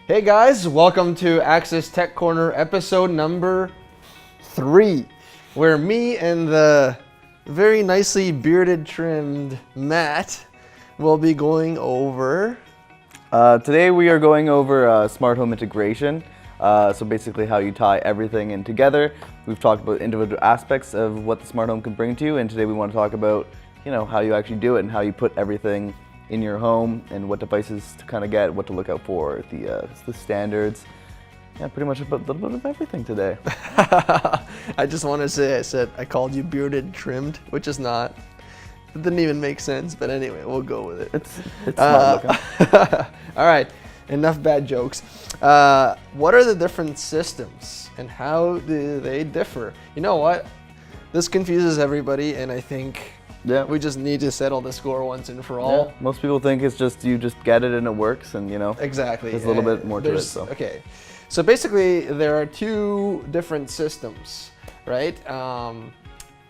Hey guys, welcome to Access Tech Corner episode number 3, where me and the very nicely bearded, trimmed Matt will be going over... Today we are going over smart home integration. So basically how you tie everything in together. We've talked about individual aspects of what the smart home can bring to you, and today we want to talk about, how you actually do it and how you put everything in your home and what devices to kind of get, what to look out for, the standards. Yeah, pretty much a little bit of everything today. I just want to say I called you bearded trimmed, which is not. It didn't even make sense, but anyway, we'll go with it. It's smart looking. All right, enough bad jokes. What are the different systems and how do they differ? You know what? This confuses everybody, and I think we just need to settle the score once and for all. Yeah. Most people think it's just you just get it and it works, and exactly. There's a little bit more to it. So. Okay, so basically there are two different systems, right?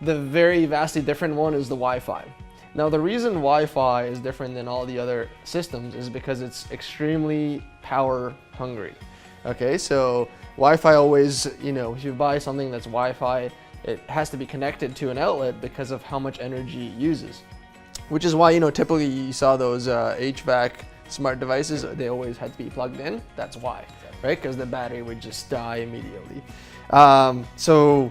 The very vastly different one is the Wi-Fi. Now the reason Wi-Fi is different than all the other systems is because it's extremely power hungry. Okay, so Wi-Fi always, if you buy something that's Wi-Fi, it has to be connected to an outlet because of how much energy it uses. Which is why, typically you saw those HVAC smart devices, they always had to be plugged in. That's why, right? Because the battery would just die immediately. So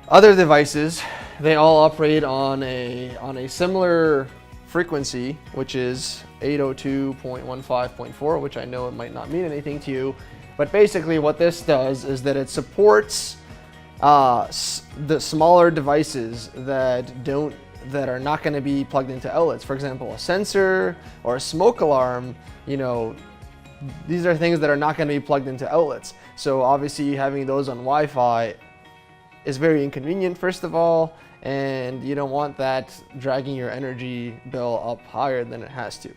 other devices, they all operate on a similar frequency, which is 802.15.4, which I know it might not mean anything to you. But basically what this does is that it supports the smaller devices that are not going to be plugged into outlets. For example, a sensor or a smoke alarm, these are things that are not going to be plugged into outlets. So obviously having those on Wi-Fi is very inconvenient, first of all, and you don't want that dragging your energy bill up higher than it has to,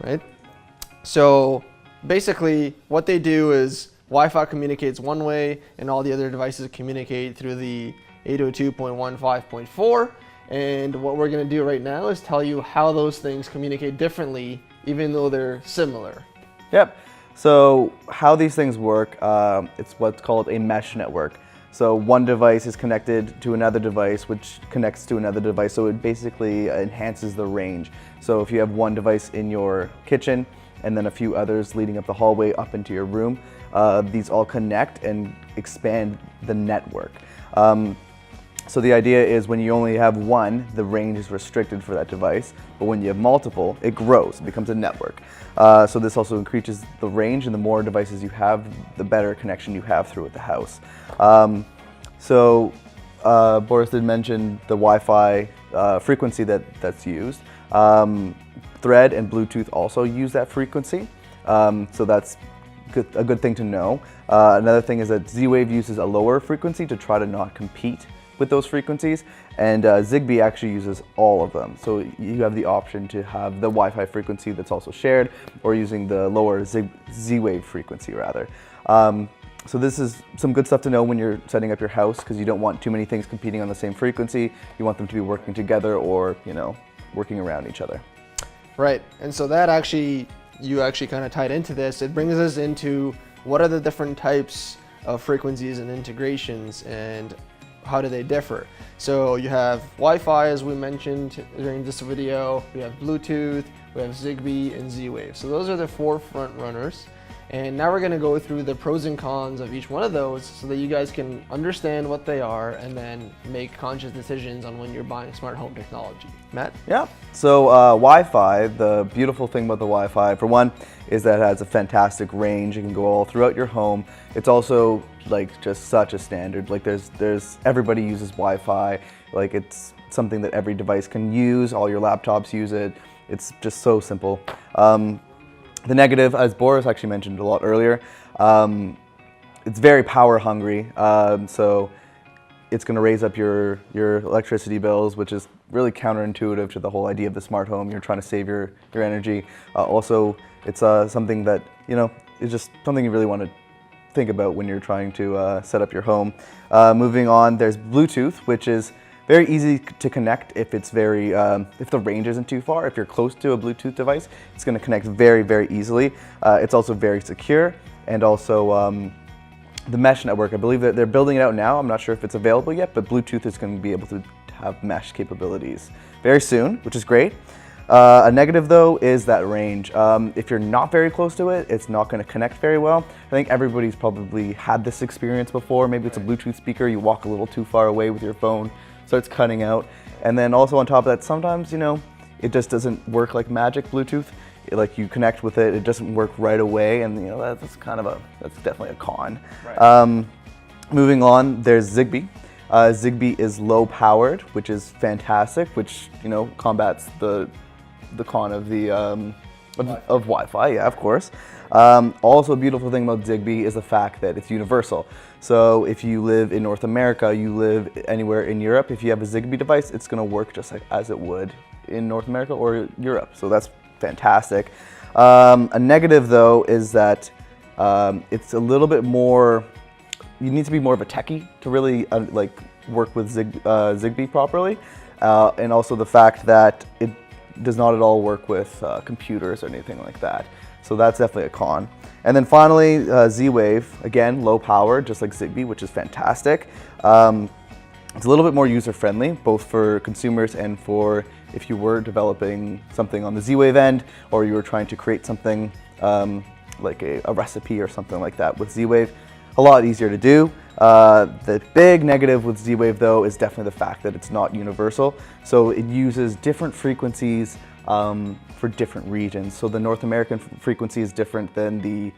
right? So basically what they do is Wi-Fi communicates one way and all the other devices communicate through the 802.15.4. And what we're going to do right now is tell you how those things communicate differently, even though they're similar. Yep. So how these things work, it's what's called a mesh network. So one device is connected to another device, which connects to another device. So it basically enhances the range. So if you have one device in your kitchen and then a few others leading up the hallway up into your room, these all connect and expand the network. So the idea is when you only have one, the range is restricted for that device, but when you have multiple, it grows, it becomes a network. So this also increases the range, and the more devices you have, the better connection you have throughout the house. Boris did mention the Wi-Fi frequency that's used. Thread and Bluetooth also use that frequency, so that's a good thing to know. Another thing is that Z-Wave uses a lower frequency to try to not compete with those frequencies, and Zigbee actually uses all of them. So you have the option to have the Wi-Fi frequency that's also shared, or using the lower Z-Wave frequency rather. So this is some good stuff to know when you're setting up your house, because you don't want too many things competing on the same frequency. You want them to be working together or, working around each other. Right, and so that you actually kind of tied into this. It brings us into what are the different types of frequencies and integrations and how do they differ. So you have Wi-Fi, as we mentioned during this video, we have Bluetooth, we have Zigbee and Z-Wave. So those are the 4 front runners. And now we're going to go through the pros and cons of each one of those so that you guys can understand what they are and then make conscious decisions on when you're buying smart home technology. Matt? Yeah, so Wi-Fi, the beautiful thing about the Wi-Fi, for one, is that it has a fantastic range. It can go all throughout your home. It's also just such a standard. There's everybody uses Wi-Fi. It's something that every device can use. All your laptops use it. It's just so simple. The negative, as Boris actually mentioned a lot earlier, it's very power hungry. So it's going to raise up your electricity bills, which is really counterintuitive to the whole idea of the smart home. You're trying to save your energy. Also, it's something that, is just something you really want to think about when you're trying to set up your home. Moving on, there's Bluetooth, which is very easy to connect if it's very, if the range isn't too far. If you're close to a Bluetooth device, it's going to connect very, very easily. It's also very secure, and also the mesh network, I believe that they're building it out now. I'm not sure if it's available yet, but Bluetooth is going to be able to have mesh capabilities very soon, which is great. A negative though is that range. If you're not very close to it, it's not going to connect very well. I think everybody's probably had this experience before. Maybe it's a Bluetooth speaker, you walk a little too far away with your phone, starts cutting out. And then also on top of that, sometimes, you know, it just doesn't work like magic Bluetooth. Like you connect with it, it doesn't work right away, and you know that's that's definitely a con. Right. Moving on, there's Zigbee. Zigbee is low powered, which is fantastic, which, you know, combats the con of the of Wi-Fi. Yeah, of course. Also, a beautiful thing about Zigbee is the fact that it's universal. So if you live in North America, you live anywhere in Europe, if you have a Zigbee device, it's going to work just like as it would in North America or Europe. So that's fantastic. A negative though is that it's a little bit more, you need to be more of a techie to really like work with Zigbee properly, and also the fact that it does not at all work with computers or anything like that. So that's definitely a con. And then finally, Z-Wave, again, low power, just like Zigbee, which is fantastic. It's a little bit more user-friendly, both for consumers and for if you were developing something on the Z-Wave end, or you were trying to create something like a recipe or something like that with Z-Wave. A lot easier to do. The big negative with Z-Wave though is definitely the fact that it's not universal. So it uses different frequencies for different regions. So the North American frequency is different than the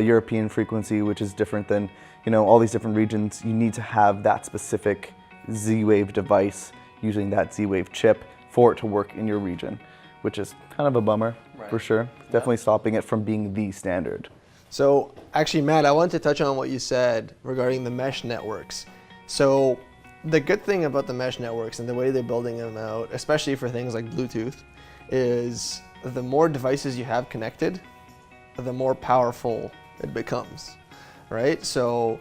European frequency, which is different than, you know, all these different regions. You need to have that specific Z-Wave device using that Z-Wave chip for it to work in your region, which is kind of a bummer, right, for sure. Definitely stopping it from being the standard. So actually, Matt, I want to touch on what you said regarding the mesh networks. So the good thing about the mesh networks and the way they're building them out, especially for things like Bluetooth, is the more devices you have connected, the more powerful it becomes, right? So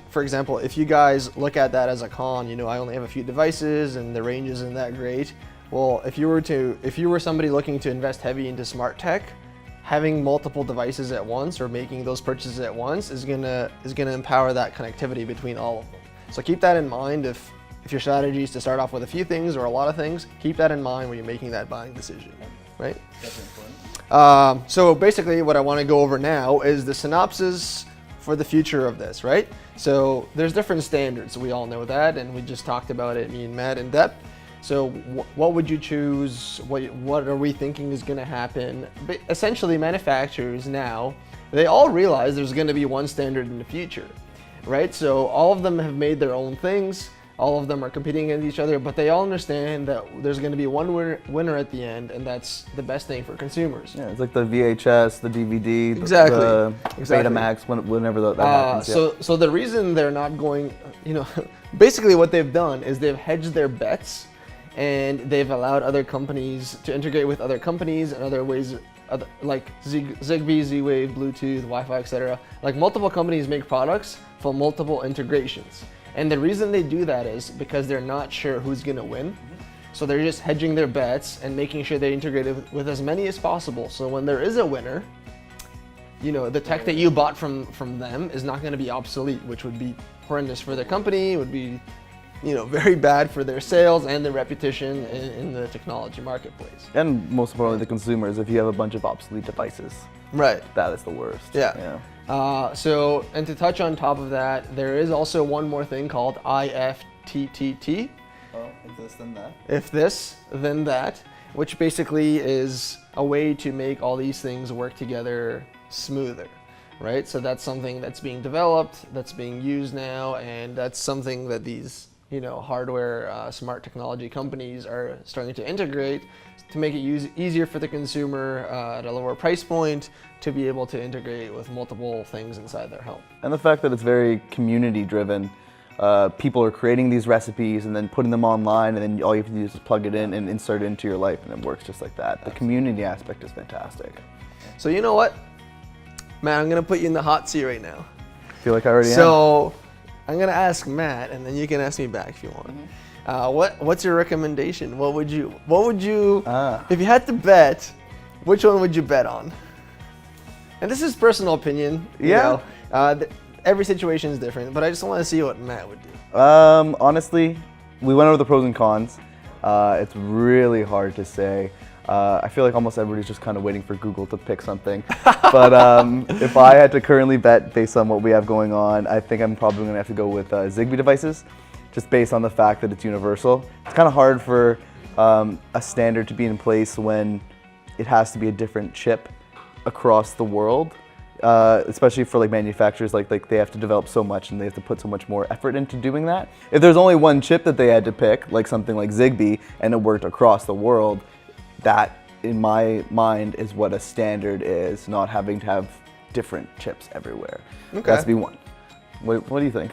for example, if you guys look at that as a con, you know, I only have a few devices and the range isn't that great. Well, if you were somebody looking to invest heavy into smart tech, having multiple devices at once or making those purchases at once is gonna empower that connectivity between all of them. So keep that in mind if your strategy is to start off with a few things or a lot of things. Keep that in mind when you're making that buying decision, right? Definitely. So basically, what I want to go over now is the synopsis for the future of this, right? So there's different standards. We all know that, and we just talked about it, me and Matt, in depth. So what would you choose? What are we thinking is going to happen? But essentially, manufacturers now, they all realize there's going to be one standard in the future, right? So all of them have made their own things. All of them are competing against each other, but they all understand that there's going to be one winner at the end, and that's the best thing for consumers. Yeah, it's like the VHS, the DVD, exactly. the Betamax, whenever that happens. Yeah. So the reason they're not going, you know, basically what they've done is they've hedged their bets, and they've allowed other companies to integrate with other companies and other ways, like Zigbee, Z-Wave, Bluetooth, Wi-Fi, etc. Like multiple companies make products for multiple integrations. And the reason they do that is because they're not sure who's going to win. So they're just hedging their bets and making sure they integrate it with as many as possible. So when there is a winner, you know, the tech that you bought from them is not going to be obsolete, which would be horrendous for their company, would be, you know, very bad for their sales and their reputation in the technology marketplace. And most importantly, the consumers, if you have a bunch of obsolete devices. Right. That is the worst. Yeah. So, and to touch on top of that, there is also one more thing called IFTTT. Oh, if this, then that. If this, then that, which basically is a way to make all these things work together smoother, right? So that's something that's being developed, that's being used now, and that's something that these, you know, hardware, smart technology companies are starting to integrate to make it easier for the consumer at a lower price point to be able to integrate with multiple things inside their home. And the fact that it's very community driven. People are creating these recipes and then putting them online, and then all you have to do is just plug it in and insert it into your life, and it works just like that. The community aspect is fantastic. So you know what, Matt, I'm gonna put you in the hot seat right now. I feel like I already am. So I'm gonna ask Matt, and then you can ask me back if you want. What's your recommendation? What would you if you had to bet, which one would you bet on? And this is personal opinion. Yeah. Every situation is different, but I just want to see what Matt would do. Honestly, we went over the pros and cons. It's really hard to say. I feel like almost everybody's just kind of waiting for Google to pick something. But if I had to currently bet based on what we have going on, I think I'm probably going to have to go with Zigbee devices, just based on the fact that it's universal. It's kind of hard for a standard to be in place when it has to be a different chip across the world. Especially for like manufacturers, like they have to develop so much and they have to put so much more effort into doing that. If there's only one chip that they had to pick, like something like Zigbee, and it worked across the world, that in my mind is what a standard is, not having to have different chips everywhere. Okay. It has to be one. What do you think?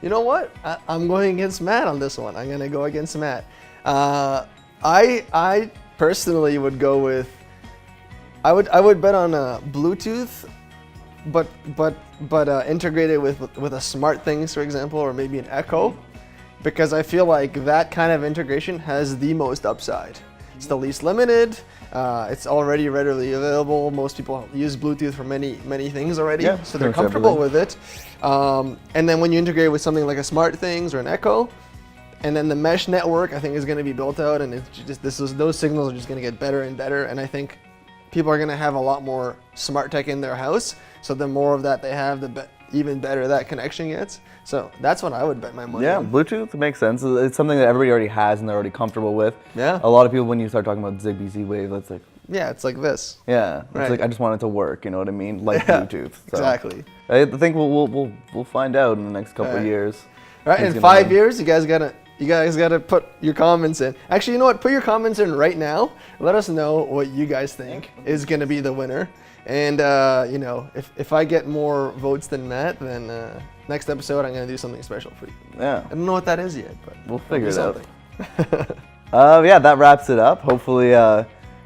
You know what? I'm going against Matt on this one. I'm going to go against Matt. I personally would go with, I would bet on Bluetooth, but integrated with a SmartThings, for example, or maybe an Echo, because I feel like that kind of integration has the most upside. It's the least limited. It's already readily available. Most people use Bluetooth for many things already, so they're comfortable with it. And then when you integrate with something like a SmartThings or an Echo, and then the mesh network, I think, is going to be built out, and it's just those signals are just going to get better and better. And I think people are going to have a lot more smart tech in their house. So the more of that they have, the even better that connection gets. So that's what I would bet my money on. Bluetooth makes sense. It's something that everybody already has and they're already comfortable with. Yeah. A lot of people, when you start talking about Zigbee, Z-Wave, it's like... Yeah, it's like this. Yeah. Right. It's like, I just want it to work, you know what I mean? Like Bluetooth. So. Exactly. I think we'll find out in the next couple of years. All right, in 5 years, you guys gotta put your comments in. Actually, you know what? Put your comments in right now. Let us know what you guys think is gonna be the winner. And you know, if I get more votes than Matt, then next episode I'm gonna do something special for you. Yeah. I don't know what that is yet, but we'll figure it out. Yeah, that wraps it up. Hopefully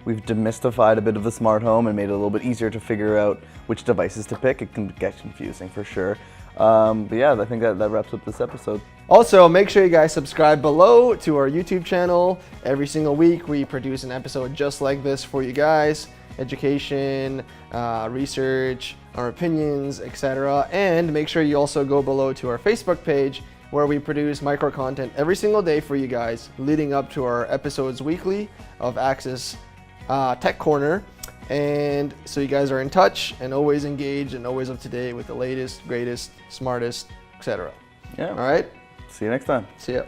we've demystified a bit of the smart home and made it a little bit easier to figure out which devices to pick. It can get confusing for sure. But yeah, I think that wraps up this episode. Also, make sure you guys subscribe below to our YouTube channel. Every single week we produce an episode just like this for you guys. Education, research, our opinions, etc. And make sure you also go below to our Facebook page where we produce micro content every single day for you guys leading up to our episodes weekly of Access Tech Corner. And so you guys are in touch and always engaged and always up to date with the latest, greatest, smartest, etc. Yeah. All right. See you next time. See ya.